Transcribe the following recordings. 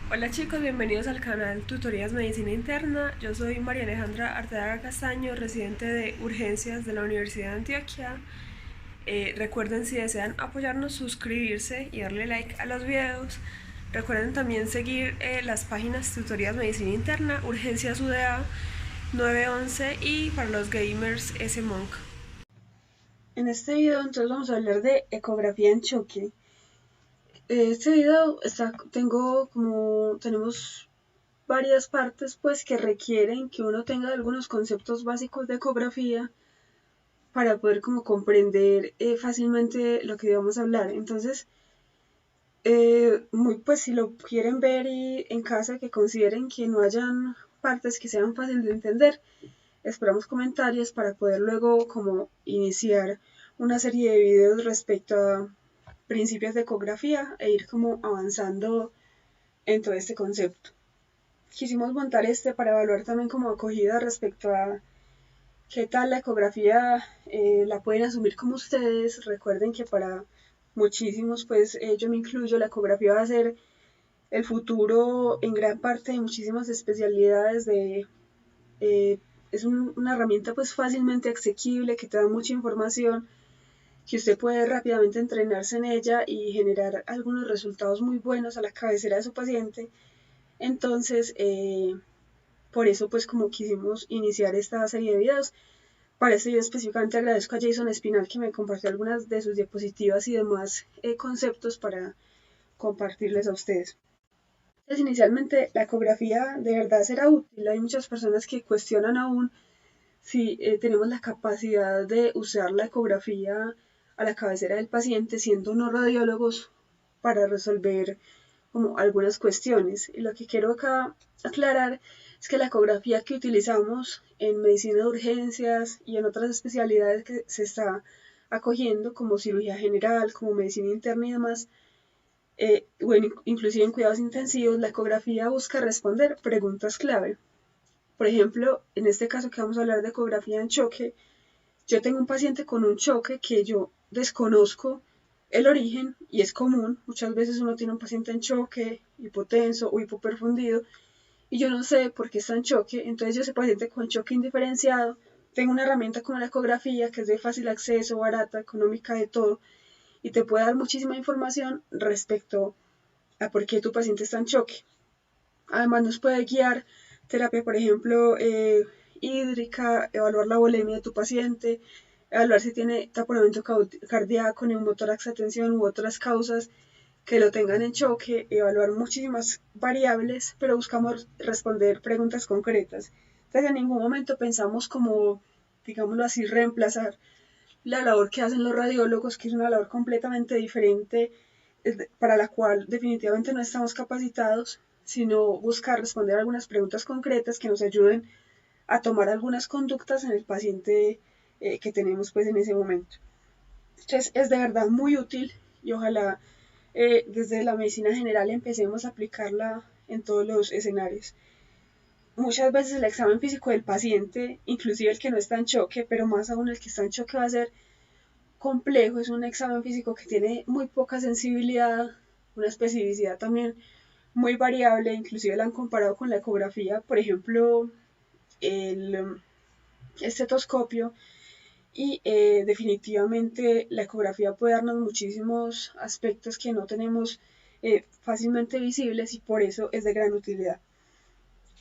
Hola chicos, bienvenidos al canal Tutorías Medicina Interna. Yo soy María Alejandra Arteaga Castaño, residente de Urgencias de la Universidad de Antioquia. Recuerden, si desean apoyarnos, suscribirse y darle like a los videos. Recuerden también seguir las páginas Tutorías Medicina Interna, Urgencias UDA 911 y para los gamers SMonk. En este video entonces vamos a hablar de ecografía en choque. Este video tenemos varias partes pues que requieren que uno tenga algunos conceptos básicos de ecografía para poder como comprender fácilmente lo que vamos a hablar. Entonces, pues si lo quieren ver y en casa que consideren que no hayan partes que sean fáciles de entender, esperamos comentarios para poder luego como iniciar una serie de videos respecto a principios de ecografía e ir como avanzando en todo este concepto. Quisimos montar este para evaluar también como acogida respecto a qué tal la ecografía la pueden asumir como ustedes. Recuerden que para muchísimos, pues yo me incluyo, la ecografía va a ser el futuro en gran parte de muchísimas especialidades una herramienta pues fácilmente asequible que te da mucha información, que usted puede rápidamente entrenarse en ella y generar algunos resultados muy buenos a la cabecera de su paciente. Entonces, por eso pues como quisimos iniciar esta serie de videos. Para este video específicamente agradezco a Jason Espinal que me compartió algunas de sus diapositivas y demás conceptos para compartirles a ustedes. Entonces, inicialmente la ecografía de verdad será útil. Hay muchas personas que cuestionan aún si tenemos la capacidad de usar la ecografía a la cabecera del paciente siendo no radiólogos para resolver como algunas cuestiones. Y lo que quiero acá aclarar es que la ecografía que utilizamos en medicina de urgencias y en otras especialidades que se está acogiendo como cirugía general, como medicina interna y demás, bueno, inclusive en cuidados intensivos, la ecografía busca responder preguntas clave. Por ejemplo, en este caso que vamos a hablar de ecografía en choque, yo tengo un paciente con un choque que yo desconozco el origen y es común. Muchas veces uno tiene un paciente en choque, hipotenso o hipoperfundido y yo no sé por qué está en choque. Entonces yo ese paciente con choque indiferenciado, tengo una herramienta como la ecografía que es de fácil acceso, barata, económica, de todo y te puede dar muchísima información respecto a por qué tu paciente está en choque. Además nos puede guiar terapia, por ejemplo, hídrica, evaluar la volemia de tu paciente, evaluar si tiene taponamiento cardíaco, neumotórax, atención u otras causas que lo tengan en choque, evaluar muchísimas variables, pero buscamos responder preguntas concretas. Entonces en ningún momento pensamos como, digámoslo así, reemplazar la labor que hacen los radiólogos, que es una labor completamente diferente, para la cual definitivamente no estamos capacitados, sino buscar responder algunas preguntas concretas que nos ayuden a tomar algunas conductas en el paciente que tenemos pues en ese momento. Entonces es de verdad muy útil y ojalá desde la medicina general empecemos a aplicarla en todos los escenarios. Muchas veces el examen físico del paciente, inclusive el que no está en choque, pero más aún el que está en choque va a ser complejo, es un examen físico que tiene muy poca sensibilidad, una especificidad también muy variable, inclusive la han comparado con la ecografía, por ejemplo, el estetoscopio, y definitivamente la ecografía puede darnos muchísimos aspectos que no tenemos fácilmente visibles y por eso es de gran utilidad.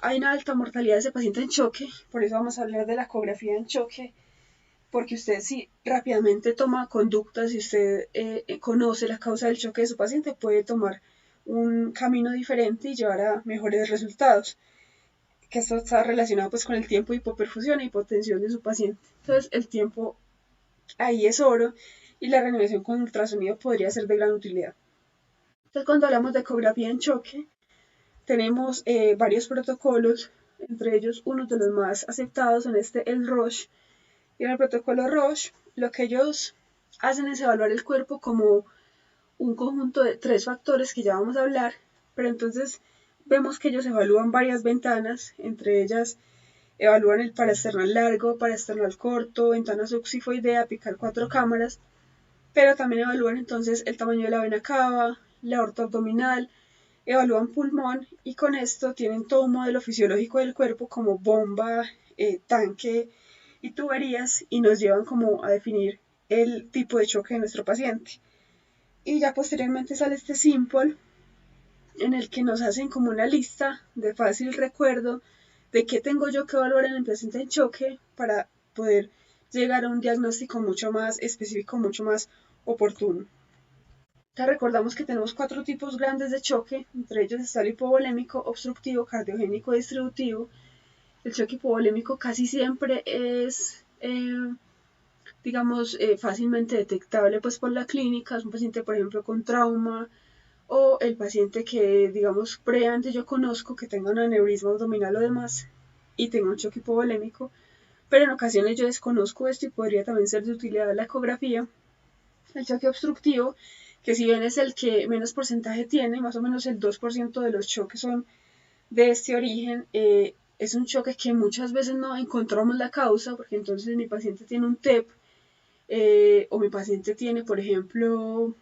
Hay una alta mortalidad de ese paciente en choque, por eso vamos a hablar de la ecografía en choque, porque usted si rápidamente toma conductas, si usted conoce la causa del choque de su paciente, puede tomar un camino diferente y llevar a mejores resultados, que esto está relacionado pues con el tiempo de hipoperfusión e hipotensión de su paciente. Entonces el tiempo ahí es oro y la reanimación con ultrasonido podría ser de gran utilidad. Entonces cuando hablamos de ecografía en choque, tenemos varios protocolos, entre ellos uno de los más aceptados son el Roche. Y en el protocolo Roche, lo que ellos hacen es evaluar el cuerpo como un conjunto de tres factores que ya vamos a hablar, pero entonces vemos que ellos evalúan varias ventanas, entre ellas evalúan el paraesternal largo, paraesternal corto, ventana subxifoidea, apical 4 cámaras, pero también evalúan entonces el tamaño de la vena cava, la aorta abdominal, evalúan pulmón y con esto tienen todo un modelo fisiológico del cuerpo como bomba, tanque y tuberías y nos llevan como a definir el tipo de choque de nuestro paciente. Y ya posteriormente sale este simple en el que nos hacen como una lista de fácil recuerdo de qué tengo yo que evaluar en el paciente en choque para poder llegar a un diagnóstico mucho más específico, mucho más oportuno. Ya recordamos que tenemos 4 tipos grandes de choque, entre ellos está el hipovolémico, obstructivo, cardiogénico y distributivo. El choque hipovolémico casi siempre es, fácilmente detectable pues por la clínica. Es un paciente, por ejemplo, con trauma o el paciente que, digamos, previamente yo conozco que tenga un aneurisma abdominal o demás y tenga un choque hipovolémico, pero en ocasiones yo desconozco esto y podría también ser de utilidad la ecografía. El choque obstructivo, que si bien es el que menos porcentaje tiene, más o menos el 2% de los choques son de este origen, es un choque que muchas veces no encontramos la causa, porque entonces mi paciente tiene un TEP o mi paciente tiene, por ejemplo,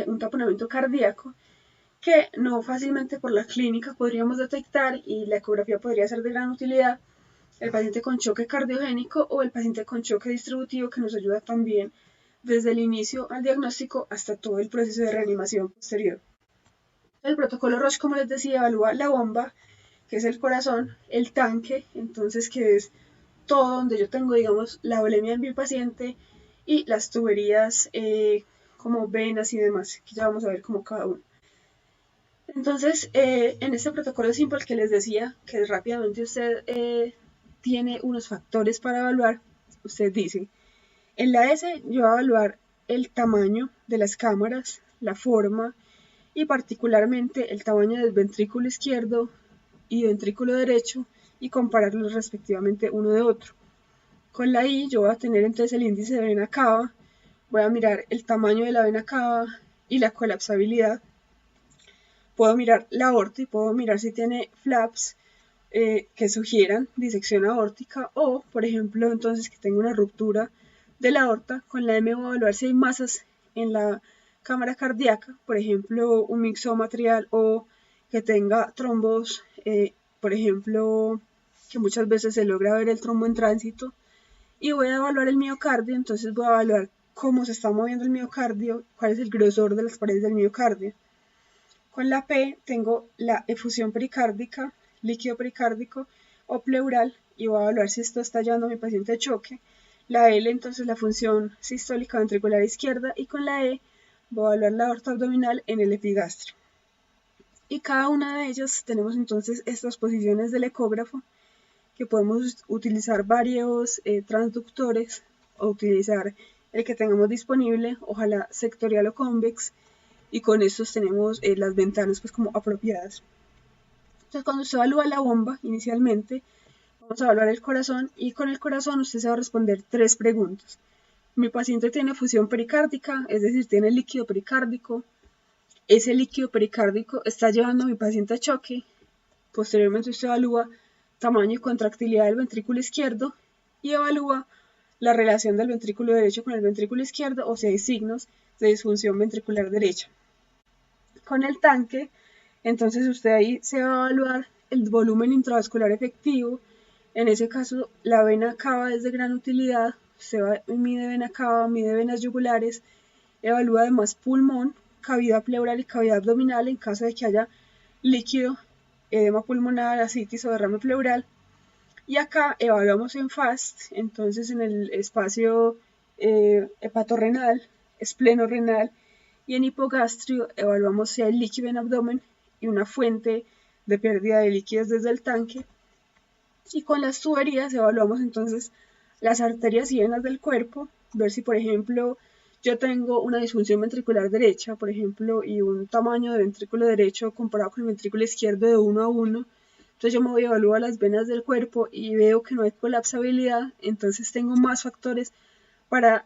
un taponamiento cardíaco que no fácilmente por la clínica podríamos detectar y la ecografía podría ser de gran utilidad. El paciente con choque cardiogénico o el paciente con choque distributivo que nos ayuda también desde el inicio al diagnóstico hasta todo el proceso de reanimación posterior. El protocolo Roche, como les decía, evalúa la bomba, que es el corazón, el tanque, entonces que es todo donde yo tengo, digamos, la volemia en mi paciente y las tuberías como venas y demás, que ya vamos a ver como cada uno. Entonces, en este protocolo simple que les decía, que rápidamente usted tiene unos factores para evaluar, usted dice, en la S yo voy a evaluar el tamaño de las cámaras, la forma y particularmente el tamaño del ventrículo izquierdo y ventrículo derecho y compararlos respectivamente uno de otro. Con la I yo voy a tener entonces el índice de vena cava, voy a mirar el tamaño de la vena cava y la colapsabilidad. Puedo mirar la aorta y puedo mirar si tiene flaps que sugieran disección aórtica o, por ejemplo, entonces que tengo una ruptura de la aorta. Con la M voy a evaluar si hay masas en la cámara cardíaca, por ejemplo, un mixoma atrial o que tenga trombos, por ejemplo, que muchas veces se logra ver el trombo en tránsito. Y voy a evaluar el miocardio, entonces voy a evaluar cómo se está moviendo el miocardio, cuál es el grosor de las paredes del miocardio. Con la P tengo la efusión pericárdica, líquido pericárdico o pleural y voy a evaluar si esto está llevando a mi paciente de choque. La L entonces la función sistólica ventricular izquierda y con la E voy a evaluar la aorta abdominal en el epigastrio. Y cada una de ellas tenemos entonces estas posiciones del ecógrafo que podemos utilizar varios transductores o utilizar el que tengamos disponible, ojalá sectorial o convex, y con estos tenemos las ventanas pues como apropiadas. Entonces cuando usted evalúa la bomba inicialmente, vamos a evaluar el corazón y con el corazón usted se va a responder 3 preguntas. Mi paciente tiene fusión pericárdica, es decir, tiene líquido pericárdico. Ese líquido pericárdico está llevando a mi paciente a choque. Posteriormente usted evalúa tamaño y contractilidad del ventrículo izquierdo y evalúa la relación del ventrículo derecho con el ventrículo izquierdo o si hay signos de disfunción ventricular derecha. Con el tanque, entonces usted ahí se va a evaluar el volumen intravascular efectivo. En ese caso, la vena cava es de gran utilidad. Usted mide vena cava, mide venas yugulares, evalúa además pulmón, cavidad pleural y cavidad abdominal en caso de que haya líquido, edema pulmonar, ascitis o derrame pleural. Y acá evaluamos en FAST, entonces en el espacio hepatorrenal, esplenorrenal y en hipogastrio evaluamos si hay líquido en abdomen y una fuente de pérdida de líquidos desde el tanque. Y con las tuberías evaluamos entonces las arterias y venas del cuerpo, ver si por ejemplo yo tengo una disfunción ventricular derecha, por ejemplo, y un tamaño de ventrículo derecho comparado con el ventrículo izquierdo de 1 a 1. Entonces yo me voy a evaluar las venas del cuerpo y veo que no hay colapsabilidad, entonces tengo más factores para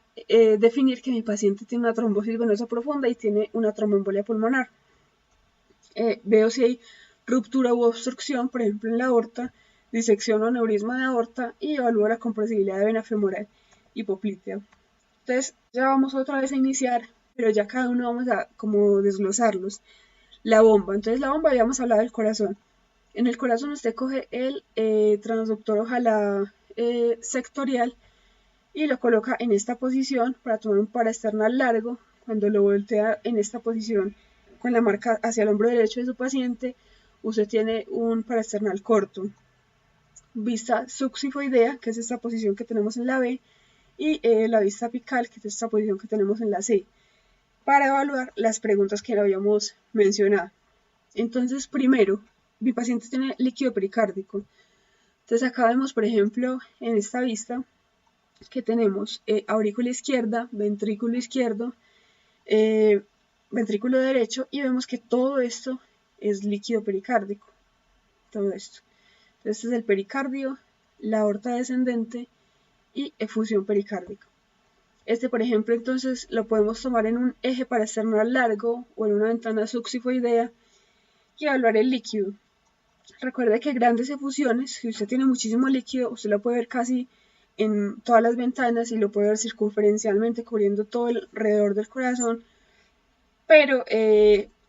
definir que mi paciente tiene una trombosis venosa profunda y tiene una tromboembolia pulmonar. Veo si hay ruptura u obstrucción, por ejemplo en la aorta, disección o aneurisma de aorta y evalúo la compresibilidad de vena femoral hipoplítea. Entonces ya vamos otra vez a iniciar, pero ya cada uno vamos a como desglosarlos. La bomba. Entonces la bomba, habíamos hablado del corazón. En el corazón usted coge el transductor, ojalá sectorial, y lo coloca en esta posición para tomar un paraesternal largo. Cuando lo voltea en esta posición con la marca hacia el hombro derecho de su paciente, usted tiene un paraesternal corto. Vista subxifoidea, que es esta posición que tenemos en la B, y la vista apical, que es esta posición que tenemos en la C, para evaluar las preguntas que habíamos mencionado. Entonces, primero, mi paciente tiene líquido pericárdico. Entonces, acá vemos, por ejemplo, en esta vista, que tenemos aurícula izquierda, ventrículo izquierdo, eh, ventrículo derecho, y vemos que todo esto es líquido pericárdico. Todo esto. Entonces, este es el pericardio, la aorta descendente y efusión pericárdica. Este, por ejemplo, entonces lo podemos tomar en un eje paraesternal largo o en una ventana subxifoidea y evaluar el líquido. Recuerde que grandes efusiones, si usted tiene muchísimo líquido, usted lo puede ver casi en todas las ventanas y lo puede ver circunferencialmente cubriendo todo alrededor del corazón, pero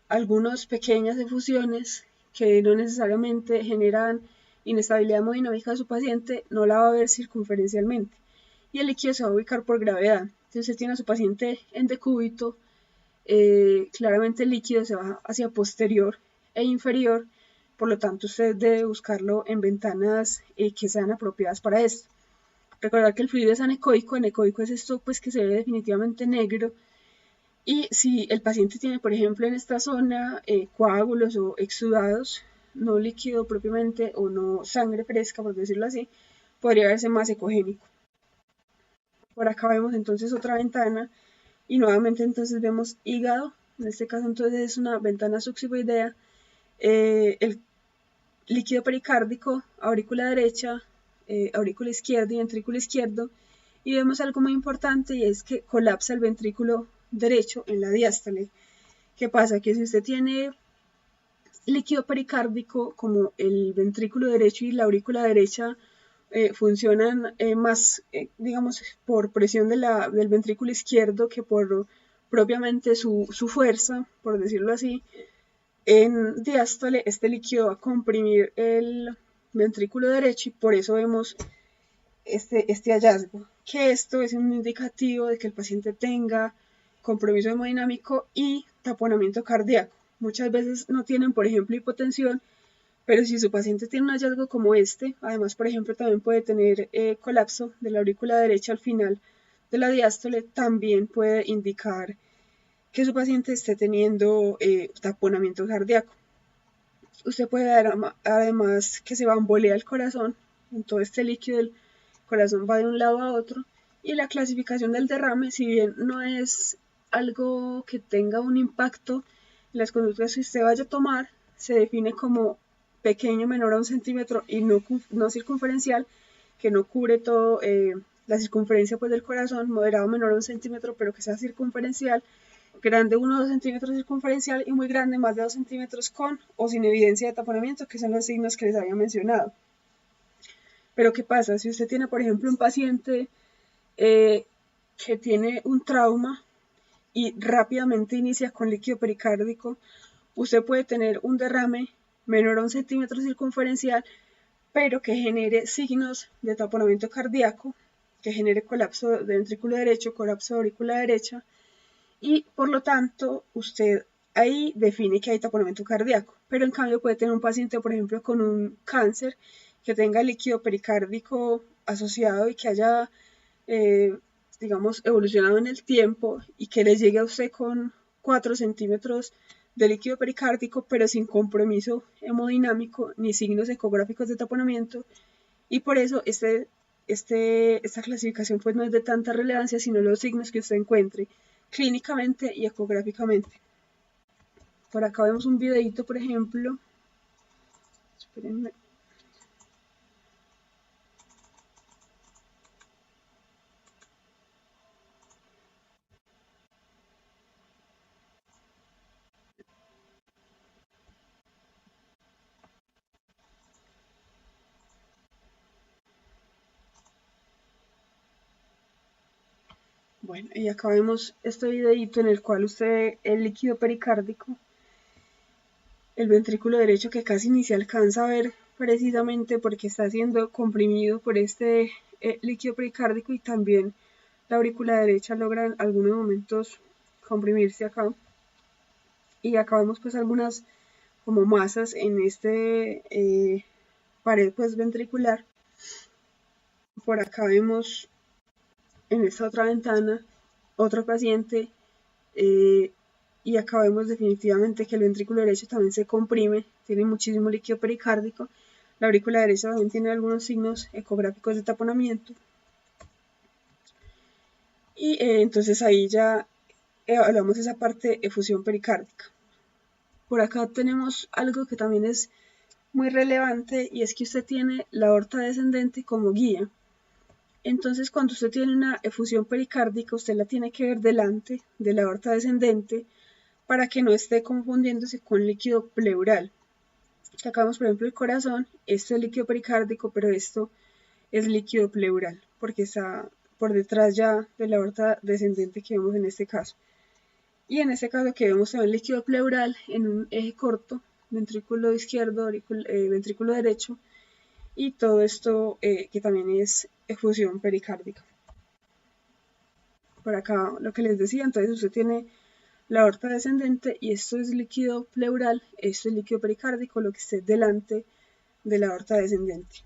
algunas pequeñas efusiones que no necesariamente generan inestabilidad hemodinámica de su paciente no la va a ver circunferencialmente y el líquido se va a ubicar por gravedad. Si usted tiene a su paciente en decúbito, claramente el líquido se va hacia posterior e inferior, por lo tanto usted debe buscarlo en ventanas que sean apropiadas para esto. Recordar que el fluido es anecoico es esto pues que se ve definitivamente negro, y si el paciente tiene, por ejemplo, en esta zona coágulos o exudados, no líquido propiamente o no sangre fresca, por decirlo así, podría verse más ecogénico. Por acá vemos entonces otra ventana y nuevamente entonces vemos hígado. En este caso entonces es una ventana subxifoidea, el líquido pericárdico, aurícula derecha, aurícula izquierda y ventrículo izquierdo, y vemos algo muy importante y es que colapsa el ventrículo derecho en la diástole. ¿Qué pasa? Que si usted tiene líquido pericárdico, como el ventrículo derecho y la aurícula derecha funcionan más, digamos, por presión del ventrículo izquierdo que por propiamente su fuerza, por decirlo así, en diástole este líquido va a comprimir el ventrículo derecho y por eso vemos este hallazgo, que esto es un indicativo de que el paciente tenga compromiso hemodinámico y taponamiento cardíaco. Muchas veces no tienen, por ejemplo, hipotensión, pero si su paciente tiene un hallazgo como este, además, por ejemplo, también puede tener colapso de la aurícula derecha al final de la diástole, también puede indicar que su paciente esté teniendo taponamiento cardíaco. Usted puede dar además que se bambolea el corazón, en todo este líquido del corazón va de un lado a otro, y la clasificación del derrame, si bien no es algo que tenga un impacto en las conductas que usted vaya a tomar, se define como pequeño, menor a 1 centímetro y no circunferencial, que no cubre todo la circunferencia pues, del corazón, moderado menor a 1 centímetro, pero que sea circunferencial, grande 1 o 2 centímetros circunferencial y muy grande más de 2 centímetros con o sin evidencia de taponamiento, que son los signos que les había mencionado. Pero ¿qué pasa? Si usted tiene, por ejemplo, un paciente que tiene un trauma y rápidamente inicia con líquido pericárdico, usted puede tener un derrame menor a 1 centímetro circunferencial, pero que genere signos de taponamiento cardíaco, que genere colapso de ventrículo derecho, colapso de aurícula derecha, y por lo tanto usted ahí define que hay taponamiento cardíaco, pero en cambio puede tener un paciente, por ejemplo, con un cáncer que tenga líquido pericárdico asociado y que haya, digamos, evolucionado en el tiempo y que le llegue a usted con 4 centímetros de líquido pericárdico, pero sin compromiso hemodinámico ni signos ecográficos de taponamiento, y por eso esta clasificación pues no es de tanta relevancia, sino los signos que usted encuentre clínicamente y ecográficamente. Por acá vemos un videito, por ejemplo. Espérenme. Bueno, y acá vemos este videito en el cual usted ve el líquido pericárdico el ventrículo derecho que casi ni se alcanza a ver precisamente porque está siendo comprimido por este líquido pericárdico, y también la aurícula derecha logra en algunos momentos comprimirse acá, y acá vemos pues algunas como masas en este pared pues ventricular. Por acá vemos en esta otra ventana otro paciente, y acá vemos definitivamente que el ventrículo derecho también se comprime, tiene muchísimo líquido pericárdico. La aurícula derecha también tiene algunos signos ecográficos de taponamiento, y entonces ahí ya evaluamos esa parte de efusión pericárdica. Por acá tenemos algo que también es muy relevante, y es que usted tiene la aorta descendente como guía. Entonces, cuando usted tiene una efusión pericárdica, usted la tiene que ver delante de la aorta descendente para que no esté confundiéndose con líquido pleural. Acá vemos, por ejemplo, el corazón, esto es líquido pericárdico, pero esto es líquido pleural, porque está por detrás ya de la aorta descendente que vemos en este caso. Y en este caso que vemos también líquido pleural en un eje corto, ventrículo izquierdo, ventrículo derecho, y todo esto que también es efusión pericárdica. Por acá lo que les decía, entonces usted tiene la aorta descendente y esto es líquido pleural, esto es líquido pericárdico, lo que esté delante de la aorta descendente.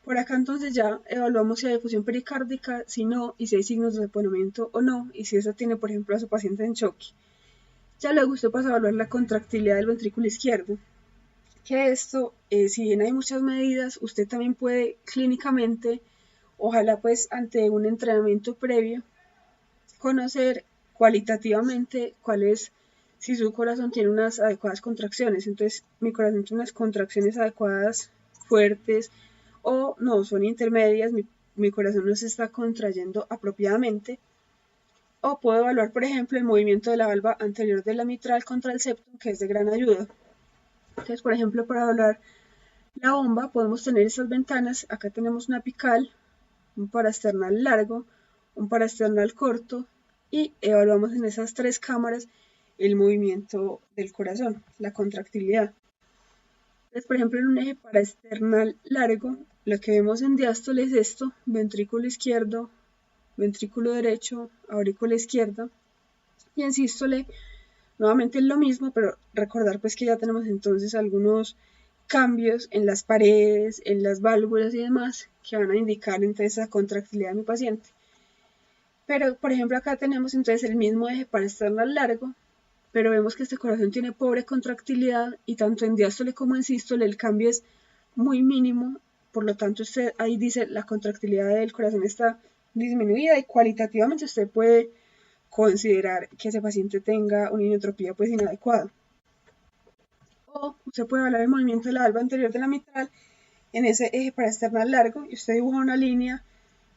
Por acá entonces ya evaluamos si hay efusión pericárdica, si no, y si hay signos de taponamiento o no, y si esa tiene, por ejemplo, a su paciente en choque. Ya luego usted pasa a evaluar la contractilidad del ventrículo izquierdo, que esto, si bien hay muchas medidas, usted también puede clínicamente, ojalá pues ante un entrenamiento previo, conocer cualitativamente cuál es, si su corazón tiene unas adecuadas contracciones. Entonces, mi corazón tiene unas contracciones adecuadas, fuertes, o no, son intermedias, mi corazón no se está contrayendo apropiadamente. O puedo evaluar, por ejemplo, el movimiento de la valva anterior de la mitral contra el septum, que es de gran ayuda. Entonces, por ejemplo, para evaluar la bomba, podemos tener estas ventanas. Acá tenemos una apical, un paraesternal largo, un paraesternal corto, y evaluamos en esas tres cámaras el movimiento del corazón, la contractilidad. Entonces, por ejemplo, en un eje paraesternal largo, lo que vemos en diástole es esto: ventrículo izquierdo, ventrículo derecho, aurícula izquierda, y en sístole nuevamente es lo mismo, pero recordar pues que ya tenemos entonces algunos cambios en las paredes, en las válvulas y demás, que van a indicar entonces la contractilidad de mi paciente. Pero, por ejemplo, acá tenemos entonces el mismo eje paraesternal largo, pero vemos que este corazón tiene pobre contractilidad, y tanto en diástole como en sístole el cambio es muy mínimo. Por lo tanto, usted ahí dice la contractilidad del corazón está disminuida, y cualitativamente usted puede considerar que ese paciente tenga una inotropía pues inadecuada. O usted puede evaluar el movimiento de la valva anterior de la mitral en ese eje paraesternal largo, y usted dibuja una línea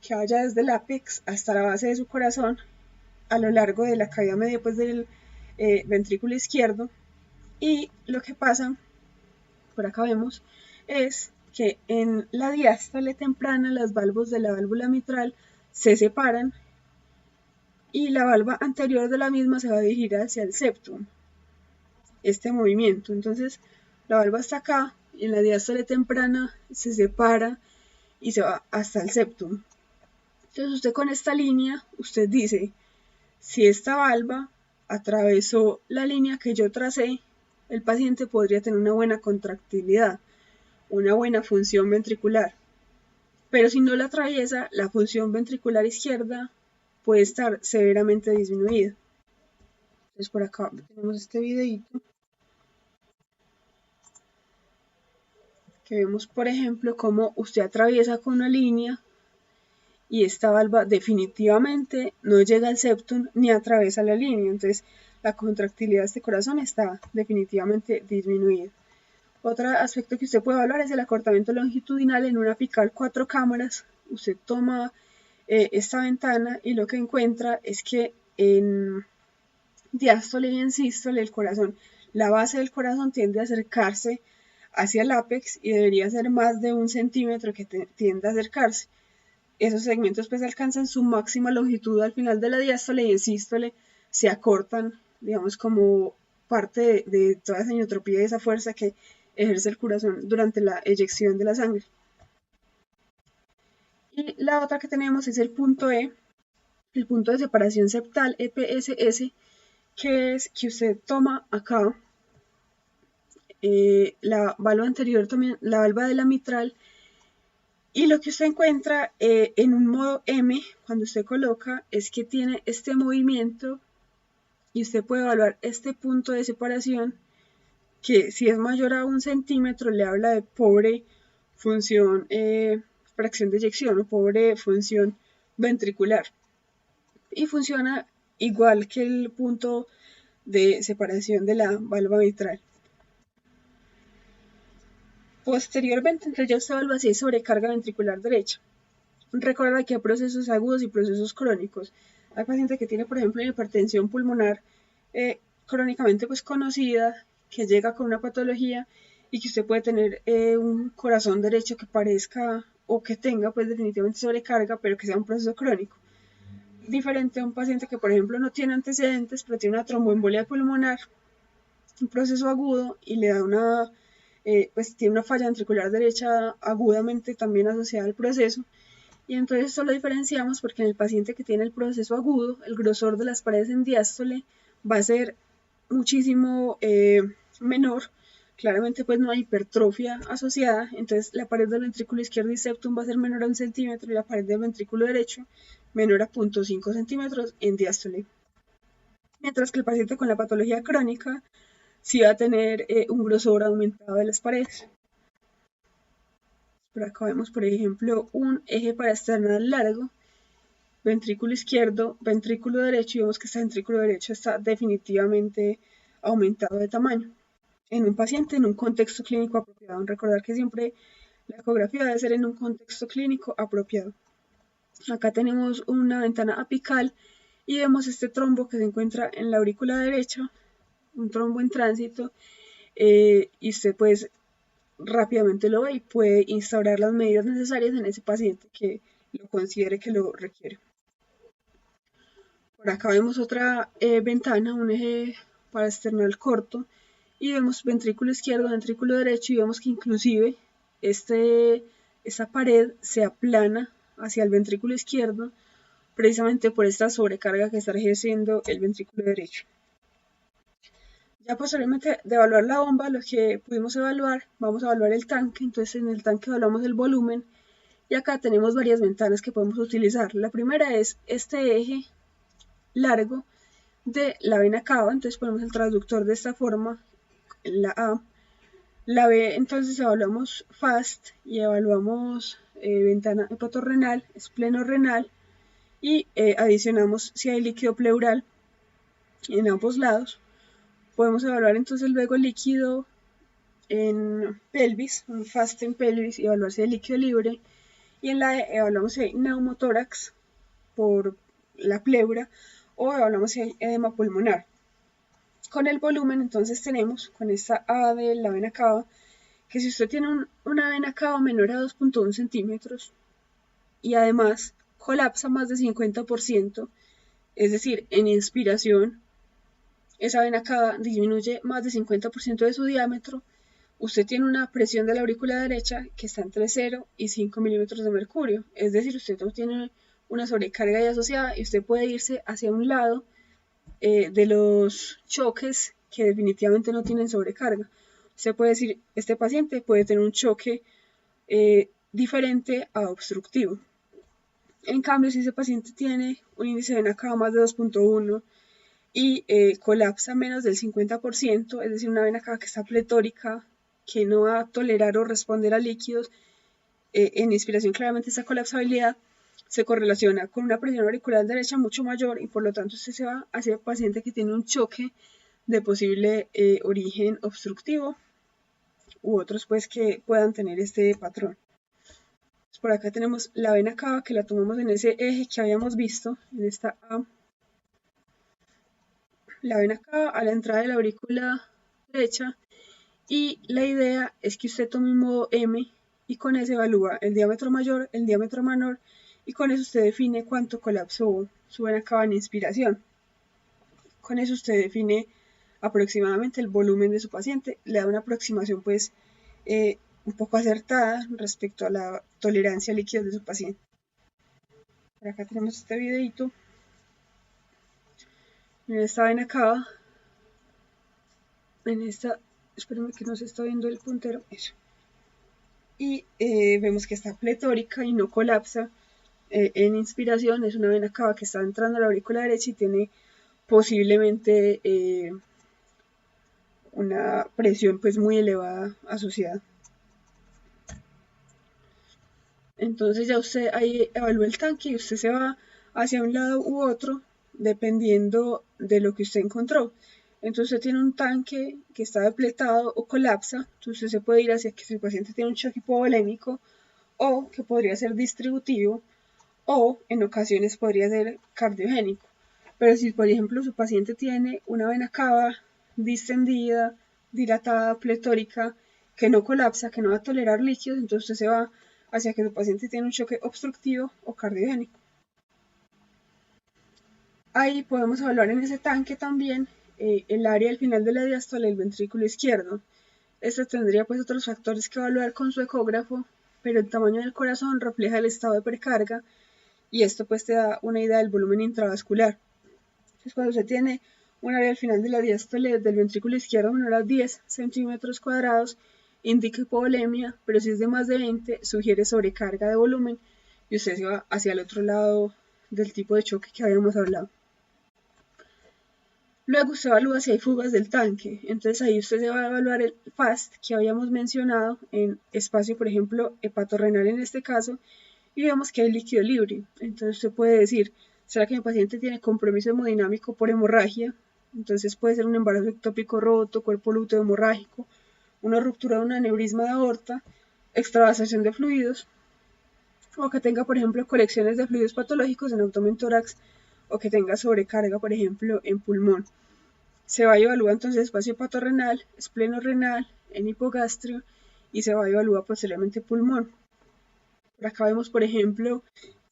que vaya desde el ápex hasta la base de su corazón a lo largo de la cavidad media pues del ventrículo izquierdo. Y lo que pasa, por acá vemos, es que en la diástole temprana las válvulas de la válvula mitral se separan, y la valva anterior de la misma se va a dirigir hacia el septum, este movimiento. Entonces la valva está acá, y en la diástole temprana se separa y se va hasta el septum. Entonces usted con esta línea, usted dice, si esta valva atravesó la línea que yo tracé, el paciente podría tener una buena contractilidad, una buena función ventricular. Pero si no la atraviesa, la función ventricular izquierda puede estar severamente disminuida. Entonces por acá tenemos este videito que vemos, por ejemplo, cómo usted atraviesa con una línea y esta valva definitivamente no llega al septum ni atraviesa la línea. Entonces la contractilidad de este corazón está definitivamente disminuida. Otro aspecto que usted puede evaluar es el acortamiento longitudinal en una apical 4 cámaras. Usted toma esta ventana y lo que encuentra es que en diástole y en sístole el corazón, la base del corazón tiende a acercarse hacia el ápex, y debería ser más de 1 centímetro que tiende a acercarse. Esos segmentos pues alcanzan su máxima longitud al final de la diástole, y en sístole se acortan, digamos, como parte de toda esa inotropía y esa fuerza que ejerce el corazón durante la eyección de la sangre. Y la otra que tenemos es el punto E, el punto de separación septal, EPSS, que es que usted toma acá la valva anterior, también la valva de la mitral, y lo que usted encuentra en un modo M, cuando usted coloca, es que tiene este movimiento y usted puede evaluar este punto de separación, que si es mayor a 1 centímetro le habla de pobre función, fracción de eyección o pobre función ventricular. Y funciona igual que el punto de separación de la valva mitral. Posteriormente, entonces ya usted evalúa si hay sobrecarga ventricular derecha. Recuerda que hay procesos agudos y procesos crónicos. Hay pacientes que tienen, por ejemplo, una hipertensión pulmonar crónicamente pues conocida, que llega con una patología y que usted puede tener un corazón derecho que parezca o que tenga pues definitivamente sobrecarga, pero que sea un proceso crónico. Diferente a un paciente que, por ejemplo, no tiene antecedentes, pero tiene una tromboembolia pulmonar, un proceso agudo y le da una, pues tiene una falla ventricular derecha agudamente también asociada al proceso. Y entonces esto lo diferenciamos porque en el paciente que tiene el proceso agudo, el grosor de las paredes en diástole va a ser muchísimo menor. Claramente pues no hay hipertrofia asociada, entonces la pared del ventrículo izquierdo y septum va a ser menor a 1 centímetro y la pared del ventrículo derecho menor a 0.5 centímetros en diástole. Mientras que el paciente con la patología crónica sí va a tener un grosor aumentado de las paredes. Por acá vemos, por ejemplo, un eje paraesternal largo, ventrículo izquierdo, ventrículo derecho, y vemos que este ventrículo derecho está definitivamente aumentado de tamaño. En un paciente, en un contexto clínico apropiado. Recordar que siempre la ecografía debe ser en un contexto clínico apropiado. Acá tenemos una ventana apical y vemos este trombo que se encuentra en la aurícula derecha, un trombo en tránsito, y usted pues rápidamente lo ve y puede instaurar las medidas necesarias en ese paciente que lo considere que lo requiere. Por acá vemos otra ventana, un eje paraesternal corto, y vemos ventrículo izquierdo, ventrículo derecho, y vemos que inclusive esta pared se aplana hacia el ventrículo izquierdo precisamente por esta sobrecarga que está ejerciendo el ventrículo derecho. Ya posteriormente de evaluar la bomba, lo que pudimos evaluar, vamos a evaluar el tanque. Entonces en el tanque evaluamos el volumen y acá tenemos varias ventanas que podemos utilizar. La primera es este eje largo de la vena cava, entonces ponemos el transductor de esta forma, la A. La B, entonces evaluamos FAST y evaluamos ventana hepatorrenal, espleno-renal, y adicionamos si hay líquido pleural en ambos lados. Podemos evaluar entonces luego el líquido en pelvis, un FAST en pelvis, y evaluar si hay líquido libre. Y en la E evaluamos si hay neumotórax por la pleura o evaluamos si hay edema pulmonar. Con el volumen entonces tenemos, con esta A de la vena cava, que si usted tiene una vena cava menor a 2.1 centímetros y además colapsa más de 50%, es decir, en inspiración esa vena cava disminuye más de 50% de su diámetro, usted tiene una presión de la aurícula derecha que está entre 0 y 5 milímetros de mercurio, es decir, usted no tiene una sobrecarga ya asociada y usted puede irse hacia un lado de los choques que definitivamente no tienen sobrecarga. Usted puede decir, este paciente puede tener un choque diferente a obstructivo. En cambio, si ese paciente tiene un índice de vena cava más de 2.1 y colapsa menos del 50%, es decir, una vena cava que está pletórica, que no va a tolerar o responder a líquidos, en inspiración claramente esa colapsabilidad se correlaciona con una presión auricular derecha mucho mayor y por lo tanto usted se va hacia el paciente que tiene un choque de posible origen obstructivo u otros pues que puedan tener este patrón. Por acá tenemos la vena cava que la tomamos en ese eje que habíamos visto, en esta A. La vena cava a la entrada de la aurícula derecha y la idea es que usted tome un modo M y con ese evalúa el diámetro mayor, el diámetro menor y con eso usted define cuánto colapsó su vena cava en inspiración. Con eso usted define aproximadamente el volumen de su paciente, le da una aproximación pues un poco acertada respecto a la tolerancia a líquidos de su paciente. Por acá tenemos este videito. En esta vena cava, en esta, espérenme que no se está viendo el puntero, eso. Y vemos que está pletórica y no colapsa. En inspiración es una vena cava que está entrando a la aurícula derecha y tiene posiblemente una presión pues muy elevada asociada. Entonces ya usted ahí evalúa el tanque y usted se va hacia un lado u otro dependiendo de lo que usted encontró. Entonces usted tiene un tanque que está depletado o colapsa, entonces usted se puede ir hacia que su paciente tiene un choque hipovolémico o que podría ser distributivo o en ocasiones podría ser cardiogénico. Pero si por ejemplo su paciente tiene una vena cava distendida, dilatada, pletórica, que no colapsa, que no va a tolerar líquidos, entonces usted se va hacia que su paciente tiene un choque obstructivo o cardiogénico. Ahí podemos evaluar en ese tanque también el área al final de la diástole del ventrículo izquierdo. Este tendría pues otros factores que evaluar con su ecógrafo, pero el tamaño del corazón refleja el estado de precarga y esto pues te da una idea del volumen intravascular. Entonces cuando se tiene un área al final de la diástole del ventrículo izquierdo menor a 10 centímetros cuadrados, indica hipovolemia, pero si es de más de 20 sugiere sobrecarga de volumen y usted se va hacia el otro lado del tipo de choque que habíamos hablado. Luego usted evalúa si hay fugas del tanque, entonces ahí usted se va a evaluar el FAST que habíamos mencionado en espacio, por ejemplo, hepatorrenal en este caso, y vemos que hay líquido libre. Entonces usted puede decir, ¿será que mi paciente tiene compromiso hemodinámico por hemorragia? Entonces puede ser un embarazo ectópico roto, cuerpo lúteo hemorrágico, una ruptura de un aneurisma de aorta, extravasación de fluidos, o que tenga, por ejemplo, colecciones de fluidos patológicos en abdomen tórax, o que tenga sobrecarga, por ejemplo, en pulmón. Se va a evaluar entonces espacio hepatorrenal, espleno-renal, en hipogastrio, y se va a evaluar posteriormente pulmón. Por acá vemos, por ejemplo,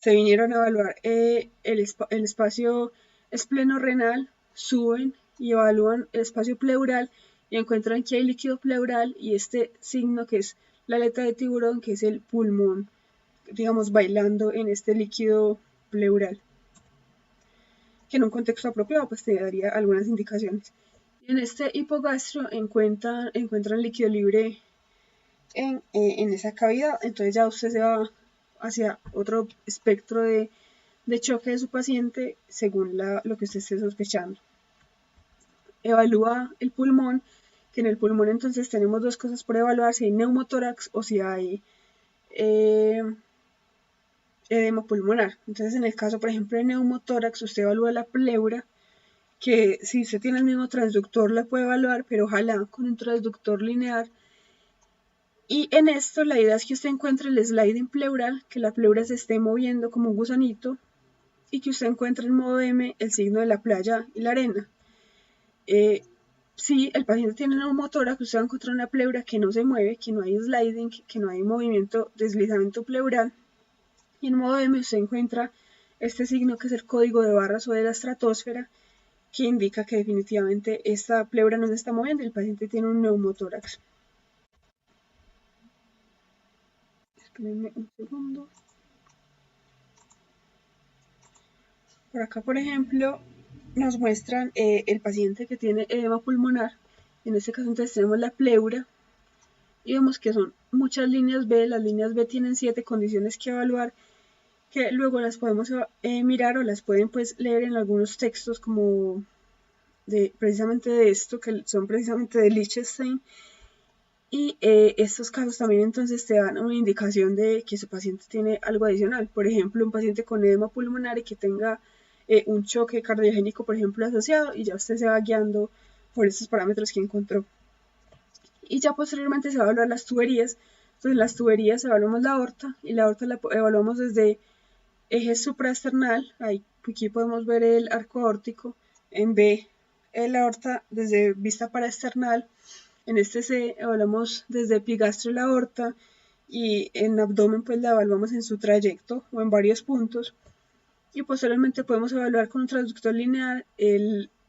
se vinieron a evaluar el espacio espleno-renal, suben y evalúan el espacio pleural y encuentran que hay líquido pleural y este signo que es la aleta de tiburón, que es el pulmón, digamos, bailando en este líquido pleural, que en un contexto apropiado pues te daría algunas indicaciones. En este hipogastrio encuentran líquido libre en esa cavidad, entonces ya usted se va hacia otro espectro de choque de su paciente según lo que usted esté sospechando. Evalúa el pulmón, que en el pulmón entonces tenemos dos cosas por evaluar, si hay neumotórax o si hay edema pulmonar. Entonces en el caso, por ejemplo, de neumotórax, usted evalúa la pleura, que si usted tiene el mismo transductor la puede evaluar, pero ojalá con un transductor lineal. Y en esto la idea es que usted encuentre el sliding pleural, que la pleura se esté moviendo como un gusanito, y que usted encuentre en modo M el signo de la playa y la arena. Si el paciente tiene neumotórax, usted va a encontrar una pleura que no se mueve, que no hay sliding, que no hay movimiento, deslizamiento pleural. Y en modo M usted encuentra este signo que es el código de barras o de la estratosfera, que indica que definitivamente esta pleura no se está moviendo y el paciente tiene un neumotórax. Espérenme un segundo. Por acá, por ejemplo, nos muestran el paciente que tiene edema pulmonar. En este caso entonces tenemos la pleura y vemos que son muchas líneas B. Las líneas B tienen 7 condiciones que evaluar, que luego las podemos mirar o las pueden pues leer en algunos textos como precisamente de esto, que son precisamente de Lichtenstein. Y estos casos también entonces te dan una indicación de que su paciente tiene algo adicional. Por ejemplo, un paciente con edema pulmonar y que tenga un choque cardiogénico, por ejemplo, asociado, y ya usted se va guiando por estos parámetros que encontró. Y ya posteriormente se va a evaluar las tuberías. Entonces, en las tuberías evaluamos la aorta y la aorta la evaluamos desde eje supraesternal. Aquí podemos ver el arco aórtico. En B, la aorta desde vista paraesternal. En este C evaluamos desde epigastrio la aorta y en abdomen pues la evaluamos en su trayecto o en varios puntos. Y posteriormente podemos evaluar con un transductor lineal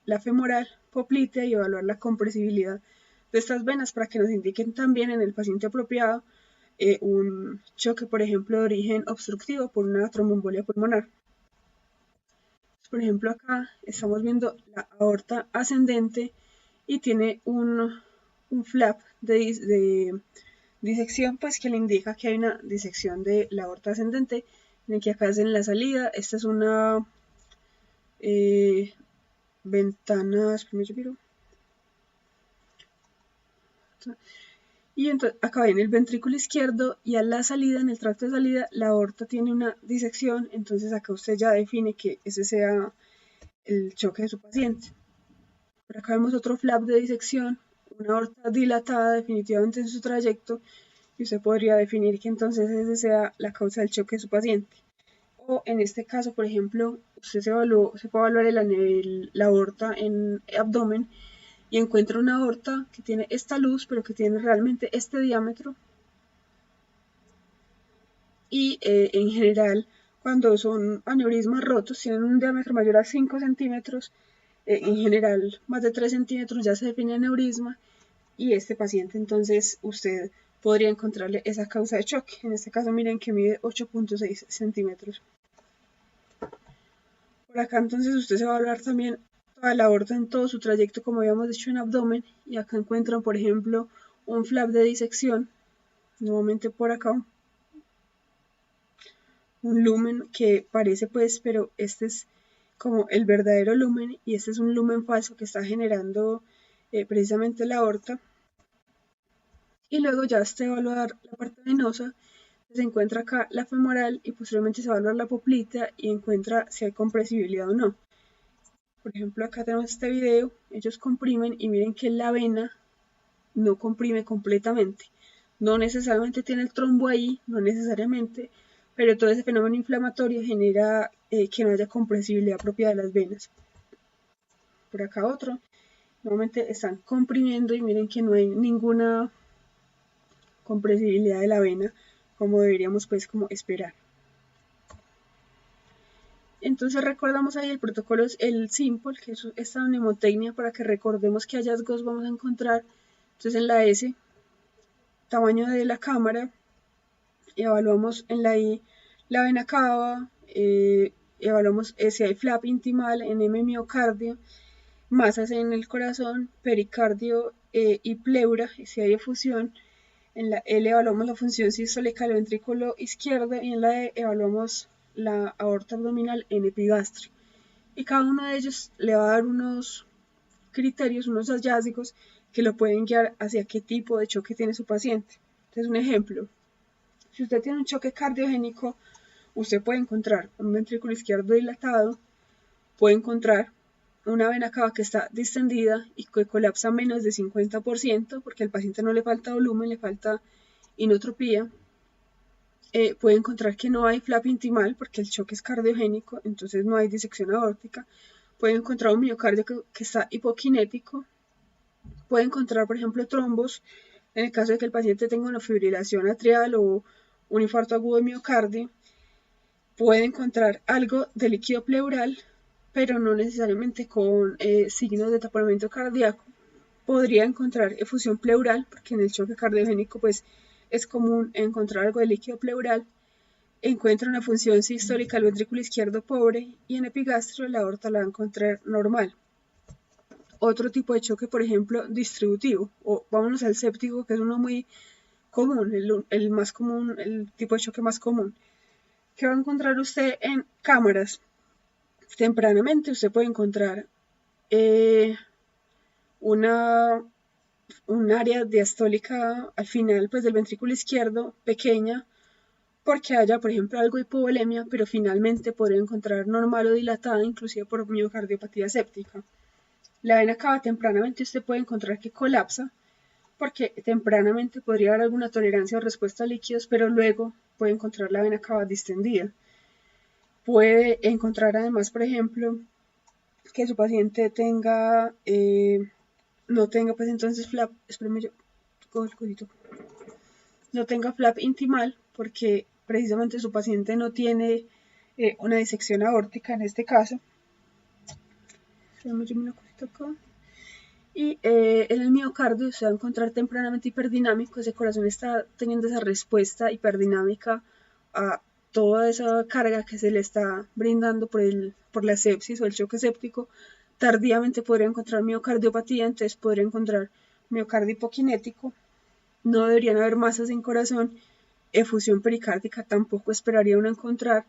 la femoral poplitea y evaluar la compresibilidad de estas venas para que nos indiquen también en el paciente apropiado un choque, por ejemplo, de origen obstructivo por una tromboembolia pulmonar. Por ejemplo, acá estamos viendo la aorta ascendente y tiene un flap de disección, pues que le indica que hay una disección de la aorta ascendente, en el que acá es en la salida. Esta es una ventana, y entonces acá en el ventrículo izquierdo y a la salida, en el tracto de salida, la aorta tiene una disección, entonces acá usted ya define que ese sea el choque de su paciente. Por acá vemos otro flap de disección, una aorta dilatada definitivamente en su trayecto, y usted podría definir que entonces esa sea la causa del choque de su paciente. O en este caso, por ejemplo, usted se puede evaluar la aorta en abdomen y encuentra una aorta que tiene esta luz, pero que tiene realmente este diámetro. Y en general, cuando son aneurismas rotos, tienen un diámetro mayor a 5 centímetros, en general más de 3 centímetros ya se define aneurisma, y este paciente entonces usted podría encontrarle esa causa de choque. En este caso miren que mide 8.6 centímetros. Por acá entonces usted se va a evaluar también toda la aorta en todo su trayecto, como habíamos dicho, en abdomen, y acá encuentran por ejemplo un flap de disección, nuevamente por acá, un lumen que parece pues, pero este es como el verdadero lumen y este es un lumen falso que está generando precisamente la aorta. Y luego ya se va a evaluar la parte venosa, se encuentra acá la femoral y posteriormente se va a evaluar la poplita y encuentra si hay compresibilidad o no. Por ejemplo, acá tenemos este video, ellos comprimen y miren que la vena no comprime completamente. No necesariamente tiene el trombo ahí, no necesariamente, pero todo ese fenómeno inflamatorio genera que no haya compresibilidad propia de las venas. Por acá otro, nuevamente están comprimiendo y miren que no hay ninguna compresibilidad de la vena, como deberíamos pues como esperar. Entonces recordamos ahí el protocolo, el SIMPLE, que es esta mnemotecnia para que recordemos qué hallazgos vamos a encontrar. Entonces en la S, tamaño de la cámara, evaluamos en la I la vena cava, evaluamos si hay flap intimal, en M miocardio, masas en el corazón, pericardio y pleura, si hay efusión. En la L evaluamos la función sistólica del ventrículo izquierdo y en la E evaluamos la aorta abdominal en epigastrio. Y cada uno de ellos le va a dar unos criterios, unos hallazgos que lo pueden guiar hacia qué tipo de choque tiene su paciente. Entonces, un ejemplo, si usted tiene un choque cardiogénico, usted puede encontrar un ventrículo izquierdo dilatado, puede encontrar una vena cava que está distendida y que colapsa menos de 50%, porque al paciente no le falta volumen, le falta inotropía. Puede encontrar que no hay flap intimal porque el choque es cardiogénico, entonces no hay disección aórtica. Puede encontrar un miocardio que está hipokinético. Puede encontrar, por ejemplo, trombos en el caso de que el paciente tenga una fibrilación atrial o un infarto agudo de miocardio. Puede encontrar algo de líquido pleural, pero no necesariamente con signos de taponamiento cardíaco. Podría encontrar efusión pleural, porque en el choque cardiogénico pues es común encontrar algo de líquido pleural. Encuentra una función sistólica del ventrículo izquierdo pobre y en epigastrio la aorta la va a encontrar normal. Otro tipo de choque, por ejemplo, distributivo, o vámonos al séptico, que es uno muy común, el más común, el tipo de choque más común. ¿Qué va a encontrar usted en cámaras? Tempranamente usted puede encontrar un área diastólica al final pues, del ventrículo izquierdo pequeña, porque haya, por ejemplo, algo de hipovolemia, pero finalmente podría encontrar normal o dilatada, inclusive por miocardiopatía séptica. La vena cava tempranamente usted puede encontrar que colapsa, porque tempranamente podría haber alguna tolerancia o respuesta a líquidos, pero luego puede encontrar la vena cava distendida. Puede encontrar además, por ejemplo, que su paciente tenga, no tenga pues entonces flap, espérame yo, cojo el cosito, no tenga flap intimal, porque precisamente su paciente no tiene una disección aórtica en este caso. Espérame yo una cosita acá. Y en el miocardio se va a encontrar tempranamente hiperdinámico, ese corazón está teniendo esa respuesta hiperdinamica a toda esa carga que se le está brindando por la sepsis o el choque séptico. Tardíamente podría encontrar miocardiopatía, entonces podría encontrar miocardio hipokinético. No deberían haber masas en corazón. Efusión pericárdica tampoco esperaría uno encontrar.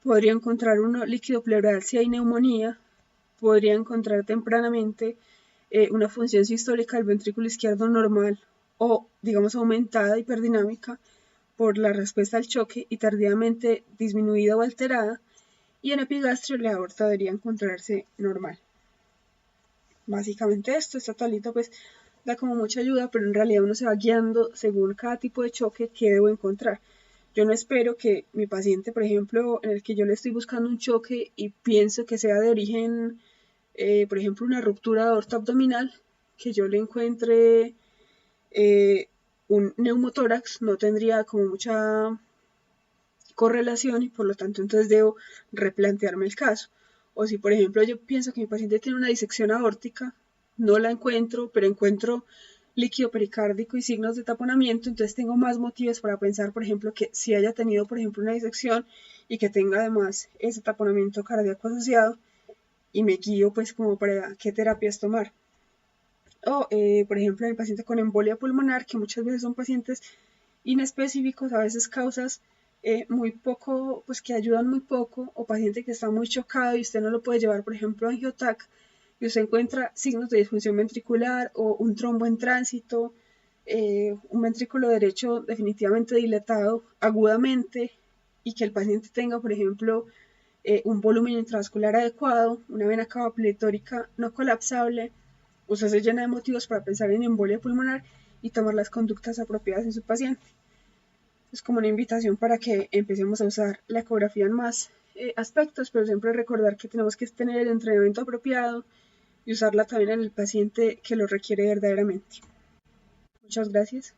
Podría encontrar uno líquido pleural si hay neumonía. Podría encontrar tempranamente una función sistólica del ventrículo izquierdo normal o, digamos, aumentada, hiperdinámica, por la respuesta al choque y tardíamente disminuida o alterada, y en epigastrio la aorta debería encontrarse normal. Básicamente esta tablita pues da como mucha ayuda, pero en realidad uno se va guiando según cada tipo de choque que debo encontrar. Yo no espero que mi paciente, por ejemplo, en el que yo le estoy buscando un choque y pienso que sea de origen, por ejemplo, una ruptura de aorta abdominal, que yo le encuentre un neumotórax, no tendría como mucha correlación y por lo tanto entonces debo replantearme el caso. O si por ejemplo yo pienso que mi paciente tiene una disección aórtica, no la encuentro, pero encuentro líquido pericárdico y signos de taponamiento, entonces tengo más motivos para pensar, por ejemplo, que si haya tenido, por ejemplo, una disección y que tenga además ese taponamiento cardíaco asociado y me guío pues como para qué terapias tomar. O, por ejemplo, el paciente con embolia pulmonar, que muchas veces son pacientes inespecíficos, a veces causas muy poco, pues que ayudan muy poco, o paciente que está muy chocado y usted no lo puede llevar, por ejemplo, a angiotac, y usted encuentra signos de disfunción ventricular o un trombo en tránsito, un ventrículo derecho definitivamente dilatado agudamente, y que el paciente tenga, por ejemplo, un volumen intravascular adecuado, una vena cava pletórica no colapsable, usted se llena de motivos para pensar en embolia pulmonar y tomar las conductas apropiadas en su paciente. Es como una invitación para que empecemos a usar la ecografía en más aspectos, pero siempre recordar que tenemos que tener el entrenamiento apropiado y usarla también en el paciente que lo requiere verdaderamente. Muchas gracias.